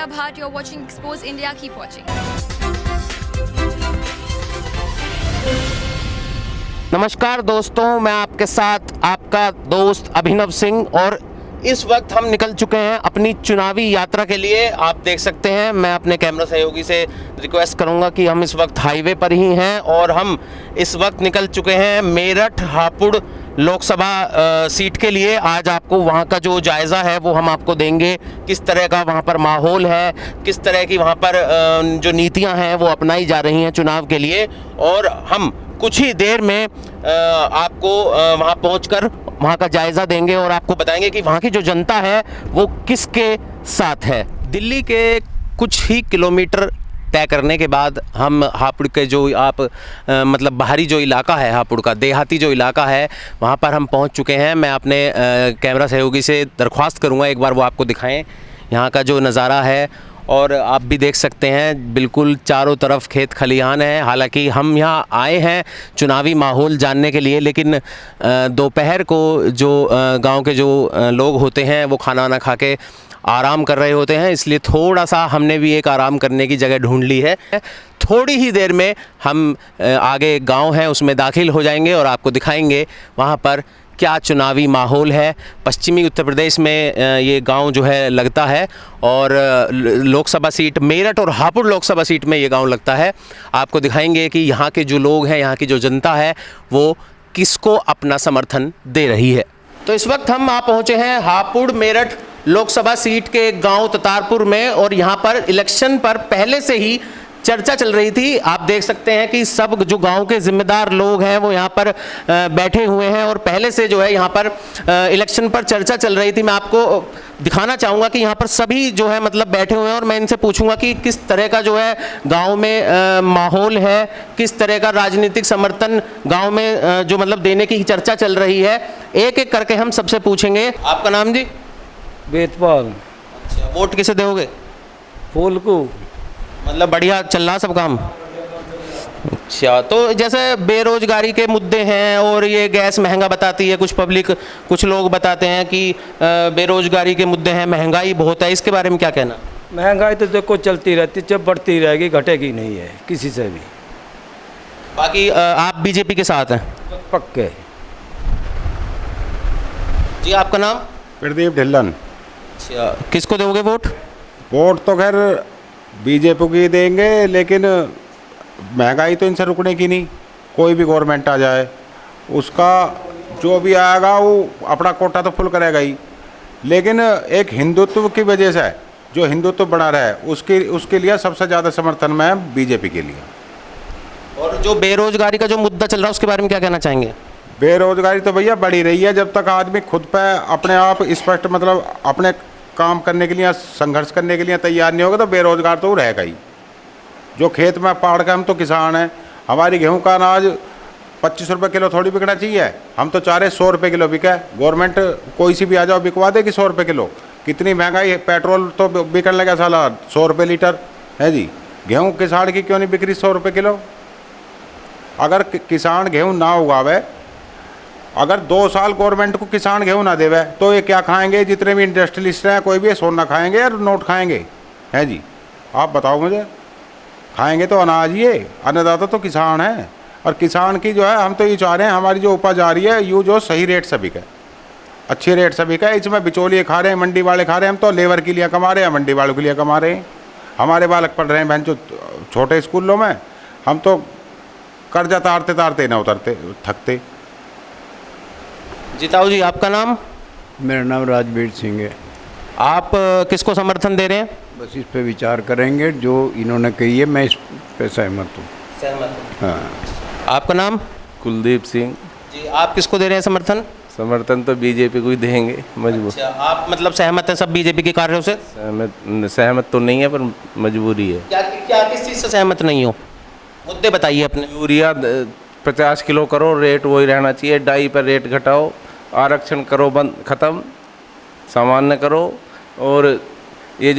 Priya Bhatt. You're watching Expose India. Keep watching. नमस्कार दोस्तों, मैं आपके साथ आपका दोस्त अभिनव सिंह और इस वक्त हम निकल चुके हैं अपनी चुनावी यात्रा के लिए। आप देख सकते हैं, मैं अपने कैमरा सहयोगी से रिक्वेस्ट करूंगा कि हम इस वक्त हाईवे पर ही हैं और हम इस वक्त निकल चुके हैं मेरठ हापुड़ लोकसभा सीट के लिए। आज आपको वहां का जो जायज़ा है वो हम आपको देंगे, किस तरह का वहां पर माहौल है, किस तरह की वहां पर जो नीतियां हैं वो अपनाई जा रही हैं चुनाव के लिए। और हम कुछ ही देर में आपको वहां पहुंचकर वहाँ का जायज़ा देंगे और आपको बताएंगे कि वहाँ की जो जनता है वो किसके साथ है। दिल्ली के कुछ ही किलोमीटर तय करने के बाद हम हापुड़ के जो मतलब बाहरी जो इलाका है, हापुड़ का देहाती जो इलाका है, वहाँ पर हम पहुँच चुके हैं। मैं अपने कैमरा सहयोगी से दरख्वास्त करूँगा एक बार वो आपको दिखाएं यहाँ का जो नज़ारा है। और आप भी देख सकते हैं बिल्कुल चारों तरफ खेत खलिहान है। हालांकि हम यहाँ आए हैं चुनावी माहौल जानने के लिए, लेकिन दोपहर को जो गांव के जो लोग होते हैं वो खाना वाना खा के आराम कर रहे होते हैं, इसलिए थोड़ा सा हमने भी एक आराम करने की जगह ढूंढ ली है। थोड़ी ही देर में हम आगे एक गाँव है उसमें दाखिल हो जाएंगे और आपको दिखाएंगे वहाँ पर क्या चुनावी माहौल है। पश्चिमी उत्तर प्रदेश में ये गांव जो है लगता है और लोकसभा सीट मेरठ और हापुड़ लोकसभा सीट में ये गांव लगता है। आपको दिखाएंगे कि यहाँ के जो लोग हैं, यहाँ की जो जनता है वो किसको अपना समर्थन दे रही है। तो इस वक्त हम पहुँचे हैं हापुड़ मेरठ लोकसभा सीट के गाँव ततारपुर में और यहाँ पर इलेक्शन पर पहले से ही चर्चा चल रही थी। आप देख सकते हैं कि सब जो गांव के जिम्मेदार लोग हैं वो यहाँ पर बैठे हुए हैं और पहले से जो है यहाँ पर इलेक्शन पर चर्चा चल रही थी। मैं आपको दिखाना चाहूँगा कि यहाँ पर सभी जो है मतलब बैठे हुए हैं और मैं इनसे पूछूंगा कि किस तरह का जो है गांव में माहौल है, किस तरह का राजनीतिक समर्थन गाँव में जो मतलब देने की चर्चा चल रही है। एक एक करके हम सबसे पूछेंगे। आपका नाम जी? वेदपाल। अच्छा, वोट किसे दोगे? फूल को। मतलब बढ़िया चल रहा सब काम? अच्छा, तो जैसे बेरोजगारी के मुद्दे हैं और ये गैस महंगा बताती है कुछ लोग बताते हैं कि बेरोजगारी के मुद्दे हैं, महंगाई बहुत है, इसके बारे में क्या कहना? महंगाई तो देखो चलती रहती, जब बढ़ती रहेगी, घटेगी नहीं है किसी से भी। बाकी आप बीजेपी के साथ हैं? पक्के। जी, आपका नाम? प्रदीप ढिल्लन। अच्छा, किसको दोगे वोट? वोट तो खैर बीजेपी की देंगे, लेकिन महंगाई तो इनसे रुकने की नहीं। कोई भी गवर्नमेंट आ जाए उसका जो भी आएगा वो अपना कोटा तो फुल करेगा ही, लेकिन एक हिंदुत्व की वजह से जो हिंदुत्व बना रहे उसके लिए सबसे ज़्यादा समर्थन में है बीजेपी के लिए। और जो बेरोजगारी का जो मुद्दा चल रहा है उसके बारे में क्या कहना चाहेंगे? बेरोजगारी तो भैया बढ़ी रही है। जब तक आदमी खुद पे अपने आप स्पष्ट मतलब अपने काम करने के लिए, संघर्ष करने के लिए तैयार नहीं होगा तो बेरोजगार तो रहेगा ही। जो खेत में पहाड़ का, हम तो किसान हैं, हमारी गेहूं का अनाज 25 रुपये किलो थोड़ी बिकना चाहिए। हम तो चाह रहे 100 रुपये किलो बिके। गवर्नमेंट कोई सी भी आ जाओ बिकवा देगी 100 रुपये किलो। कितनी महंगाई है, पेट्रोल तो बिकने लगा साला 100 रुपये लीटर है जी। गेहूँ किसान की क्यों नहीं बिक रही 100 रुपये किलो? अगर किसान गेहूँ ना उगावे, अगर 2 साल गवर्नमेंट को किसान गेहूँ ना देवे तो ये क्या खाएंगे? जितने भी इंडस्ट्रियलिस्ट हैं कोई भी सोना खाएंगे या नोट खाएंगे? है जी, आप बताओ मुझे। खाएंगे तो अनाज, ये अन्नदाता तो किसान है। और किसान की जो है, हम तो ये चाह रहे हैं हमारी जो उपज आ रही है यूँ जो सही रेट से बिके, अच्छे रेट से बिके। इसमें बिचौलिए खा रहे हैं, मंडी वाले खा रहे हैं। हम तो लेबर के लिए कमा रहे हैं, मंडी वालों के लिए कमा रहे हैं। हमारे बालक पढ़ रहे हैं बहन जो छोटे स्कूलों में, हम तो कर्जा तारते तारते ना उतरते थकते। जीताऊ जी, आपका नाम? मेरा नाम राजवीर सिंह है। आप किसको समर्थन दे रहे हैं? बस इस पे विचार करेंगे, जो इन्होंने कही है मैं इस पे सहमत हूँ। सहमत? हाँ। आपका नाम? कुलदीप सिंह जी, आप किसको दे रहे हैं समर्थन? समर्थन तो बीजेपी को ही देंगे मजबूर। अच्छा, आप मतलब सहमत हैं सब बीजेपी के कार्यों से? सहमत तो नहीं है पर मजबूरी है। क्या किस चीज़ से सहमत नहीं हो? मुद्दे बताइए अपने। यूरिया 50 किलो करो, रेट वही रहना चाहिए। डाई पर रेट घटाओ, आरक्षण करो बंद, ख़त्म, सामान्य करो। और ये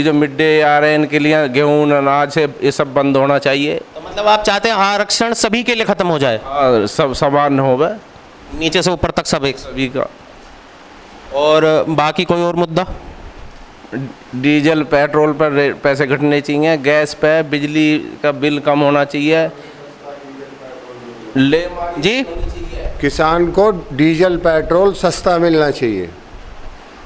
जो मिड डे आ रहे हैं इनके लिए गेहूँ अनाज है, ये सब बंद होना चाहिए। तो मतलब आप चाहते हैं आरक्षण सभी के लिए ख़त्म हो जाए? हाँ, सब सामान्य हो गए, नीचे से ऊपर तक सब एक। सभी का। और बाकी कोई और मुद्दा? डीजल पेट्रोल पर पैसे घटने चाहिए, गैस पे बिजली का बिल कम होना चाहिए। जी किसान को डीजल पेट्रोल सस्ता मिलना चाहिए।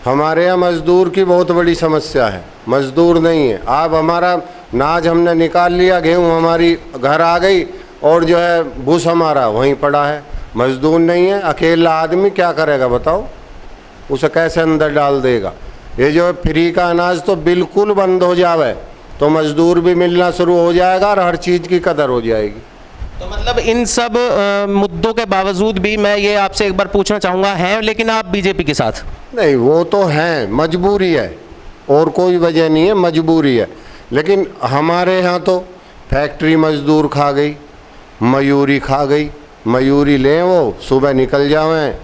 हमारे यहाँ मज़दूर की बहुत बड़ी समस्या है, मज़दूर नहीं है। अब हमारा नाज हमने निकाल लिया, गेहूँ हमारी घर आ गई और जो है भूस हमारा वहीं पड़ा है, मज़दूर नहीं है। अकेला आदमी क्या करेगा बताओ, उसे कैसे अंदर डाल देगा। ये जो फ्री का अनाज तो बिल्कुल बंद हो जावे तो मज़दूर भी मिलना शुरू हो जाएगा और हर चीज़ की कदर हो जाएगी। तो मतलब इन सब मुद्दों के बावजूद भी मैं ये आपसे एक बार पूछना चाहूँगा, हैं लेकिन आप बीजेपी के साथ? नहीं, वो तो हैं, मजबूरी है और कोई वजह नहीं है, मजबूरी है। लेकिन हमारे यहाँ तो फैक्ट्री मज़दूर खा गई, मयूरी खा गई। मयूरी लें वो सुबह निकल जावें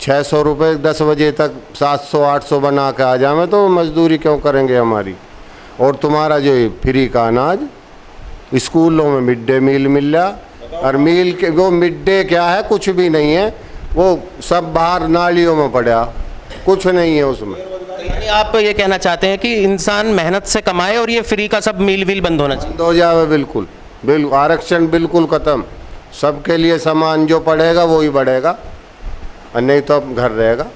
600 रुपये 10 बजे तक 700-800 बना के आ जावें, तो मज़दूरी क्यों करेंगे हमारी। और तुम्हारा जो फ्री का अनाज स्कूलों में मिड डे मील मिल रहा, और मील के वो मिड डे क्या है, कुछ भी नहीं है, वो सब बाहर नालियों में पड़ा, कुछ नहीं है उसमें। यानी आप ये कहना चाहते हैं कि इंसान मेहनत से कमाए और ये फ्री का सब मील वील बंद होना चाहिए? बंद हो जाए बिल्कुल, बिल्कुल आरक्षण बिल्कुल ख़त्म। सबके लिए समान जो पढ़ेगा वो ही बढ़ेगा और नहीं तो अब घर रहेगा।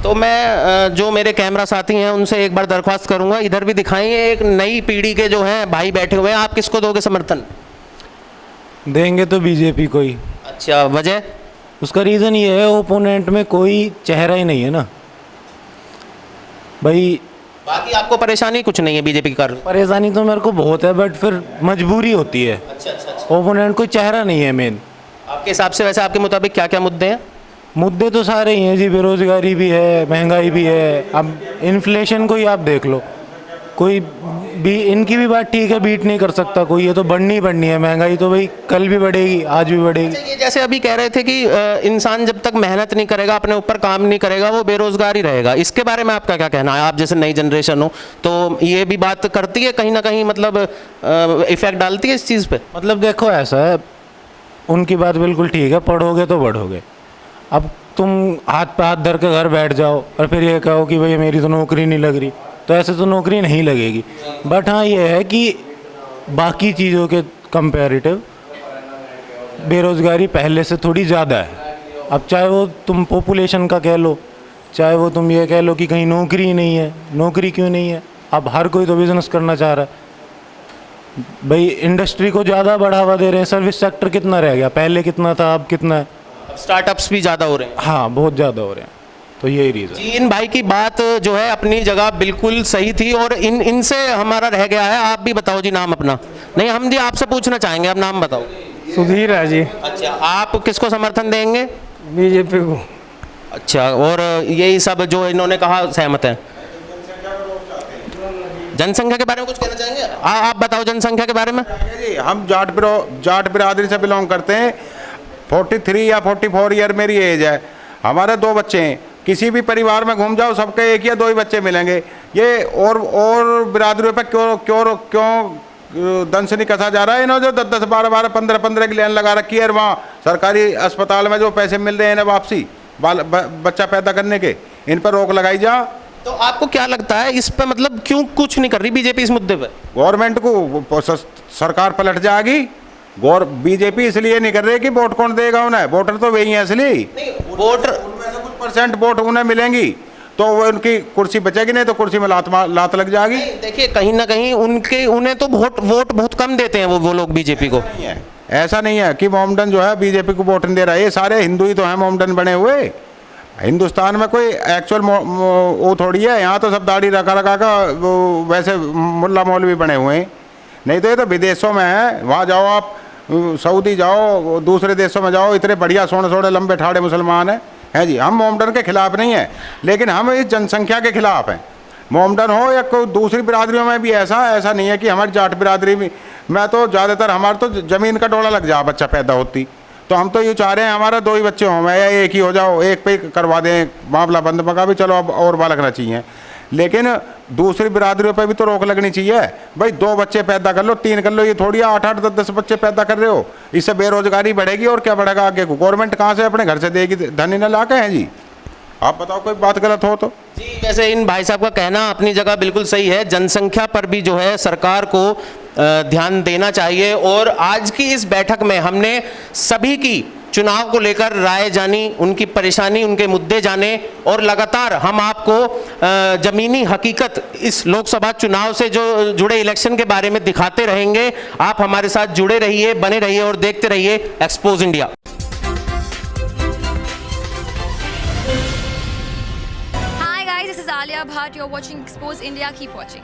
तो मैं जो मेरे कैमरा साथी हैं उनसे एक बार दरख्वास्त करूंगा, इधर भी दिखाएंगे। एक नई पीढ़ी के जो हैं भाई बैठे हुए हैं, आप किसको दोगे समर्थन? देंगे तो बीजेपी को ही। अच्छा, वजह? उसका रीज़न ये है, ओपोनेंट में कोई चेहरा ही नहीं है ना भाई। बाकी आपको परेशानी कुछ नहीं है बीजेपी के कारण? परेशानी तो मेरे को बहुत है, बट फिर मजबूरी होती है। अच्छा। ओपोनेंट कोई चेहरा नहीं है मेन। आपके हिसाब से वैसे आपके मुताबिक क्या क्या मुद्दे हैं? मुद्दे तो सारे ही हैं जी, बेरोज़गारी भी है, महंगाई भी है। अब इन्फ्लेशन को ही आप देख लो, कोई भी इनकी भी बात ठीक है, बीट नहीं कर सकता कोई, ये तो बढ़नी है महंगाई तो भाई, कल भी बढ़ेगी आज भी बढ़ेगी। ये जैसे अभी कह रहे थे कि इंसान जब तक मेहनत नहीं करेगा, अपने ऊपर काम नहीं करेगा, वो बेरोजगार ही रहेगा। इसके बारे में आपका क्या कहना है? आप जैसे नई जनरेशन हो तो ये भी बात करती है कहीं ना कहीं, मतलब इफेक्ट डालती है इस चीज़ पे? मतलब देखो ऐसा है, उनकी बात बिल्कुल ठीक है, पढ़ोगे तो बढ़ोगे। अब तुम हाथ पे हाथ धर के घर बैठ जाओ और फिर ये कहो कि भाई मेरी तो नौकरी नहीं लग रही, तो ऐसे तो नौकरी नहीं लगेगी। बट हाँ ये है कि बाकी चीज़ों के कंपैरेटिव बेरोज़गारी पहले से थोड़ी ज़्यादा है। अब चाहे वो तुम पॉपुलेशन का कह लो, चाहे वो तुम ये कह लो कि कहीं नौकरी ही नहीं है। नौकरी क्यों नहीं है? अब हर कोई तो बिज़नेस करना चाह रहा है भाई, इंडस्ट्री को ज़्यादा बढ़ावा दे रहे हैं। सर्विस सेक्टर कितना रह गया, पहले कितना था अब कितना है? स्टार्टअप्स भी ज़्यादा हो रहे हैं। हाँ, बहुत ज़्यादा हो रहे हैं, तो यही रीज़न। जी, इन भाई की बात जो है अपनी जगह बिल्कुल सही थी और इनसे हमारा रह गया है। आप भी बताओ जी नाम अपना। नहीं, हम जी आपसे पूछना चाहेंगे, आप नाम बताओ। सुधीर है जी। अच्छा, आप किसको समर्थन देंगे? बीजेपी को। अच्छा, और यही सब जो इन्होंने कहा सहमत है? जनसंख्या के बारे में कुछ कहना चाहेंगे? आप बताओ जनसंख्या के बारे में। जी, हम जाट बिरादरी से बिलोंग करते हैं। 43 या 44 ईयर मेरी एज है। हमारे 2 बच्चे हैं। किसी भी परिवार में घूम जाओ, सबके 1 या 2 ही बच्चे मिलेंगे। ये और बिरादरियों पर क्यों दंश नहीं कसा जा रहा है? इन्होंने जो 10-10, 12-12, 15-15 की लाइन लगा रखी है, और वहाँ सरकारी अस्पताल में जो पैसे मिल रहे हैं ना वापसी बच्चा पैदा करने के, इन पर रोक लगाई जा। तो आपको क्या लगता है इस पर, मतलब क्यों कुछ नहीं कर रही बीजेपी इस मुद्दे पर? गवर्नमेंट को सरकार पलट जाएगी। बीजेपी इसलिए नहीं कर रही कि वोट कौन देगा उन्हें, वोटर तो वही है असली। वोटर उनमें से कुछ परसेंट वोट उन्हें मिलेंगी तो वो उनकी कुर्सी बचेगी, नहीं तो कुर्सी में लात लग जाएगी। देखिए, कहीं ना कहीं उन्हें तो वोट बहुत कम देते हैं वो लोग बीजेपी को। ऐसा नहीं है कि मोमडन जो है बीजेपी को वोट नहीं दे रहा है। ये सारे हिंदू ही तो हैं मोमडन बने हुए। हिंदुस्तान में कोई एक्चुअल वो थोड़ी है। यहाँ तो सब दाढ़ी रखा का वैसे मुल्ला मौलवी बने हुए हैं। नहीं तो ये तो विदेशों में है। वहाँ जाओ आप, सऊदी जाओ, दूसरे देशों में जाओ, इतने बढ़िया सोने लंबे ठाड़े मुसलमान हैं जी। हम मोमडन के खिलाफ नहीं हैं, लेकिन हम इस जनसंख्या के खिलाफ हैं। मोमडन हो या कोई दूसरी बिरादरियों में भी ऐसा नहीं है कि हमारी जाट बिरादरी में तो ज़्यादातर हमारे तो ज़मीन का डोला लग जा बच्चा पैदा होती। तो हम तो ये चाह रहे हैं हमारा 2 ही बच्चे हों, या 1 ही हो जाओ, 1 पे करवा दें मामला बंद मका भी, चलो अब और बालक ना चाहिए। लेकिन दूसरी बिरादरियों पे भी तो रोक लगनी चाहिए भाई। 2 बच्चे पैदा कर लो, 3 कर लो, ये थोड़ी 8-8, 10-10 बच्चे पैदा कर रहे हो। इससे बेरोजगारी बढ़ेगी और क्या बढ़ेगा आगे को? गवर्नमेंट कहाँ से अपने घर से देगी? धनी न ला के हैं जी। आप बताओ कोई बात गलत हो तो। जी, वैसे इन भाई साहब का कहना अपनी जगह बिल्कुल सही है। जनसंख्या पर भी जो है सरकार को ध्यान देना चाहिए। और आज की इस बैठक में हमने सभी की चुनाव को लेकर राय जानी, उनकी परेशानी, उनके मुद्दे जाने, और लगातार हम आपको ज़मीनी हकीकत इस लोकसभा चुनाव से जो जुड़े इलेक्शन के बारे में दिखाते रहेंगे। आप हमारे साथ जुड़े रहिए, बने रहिए और देखते रहिए expose India. Hi guys, this is Alia Bhatt. You're watching Expose India. Keep watching.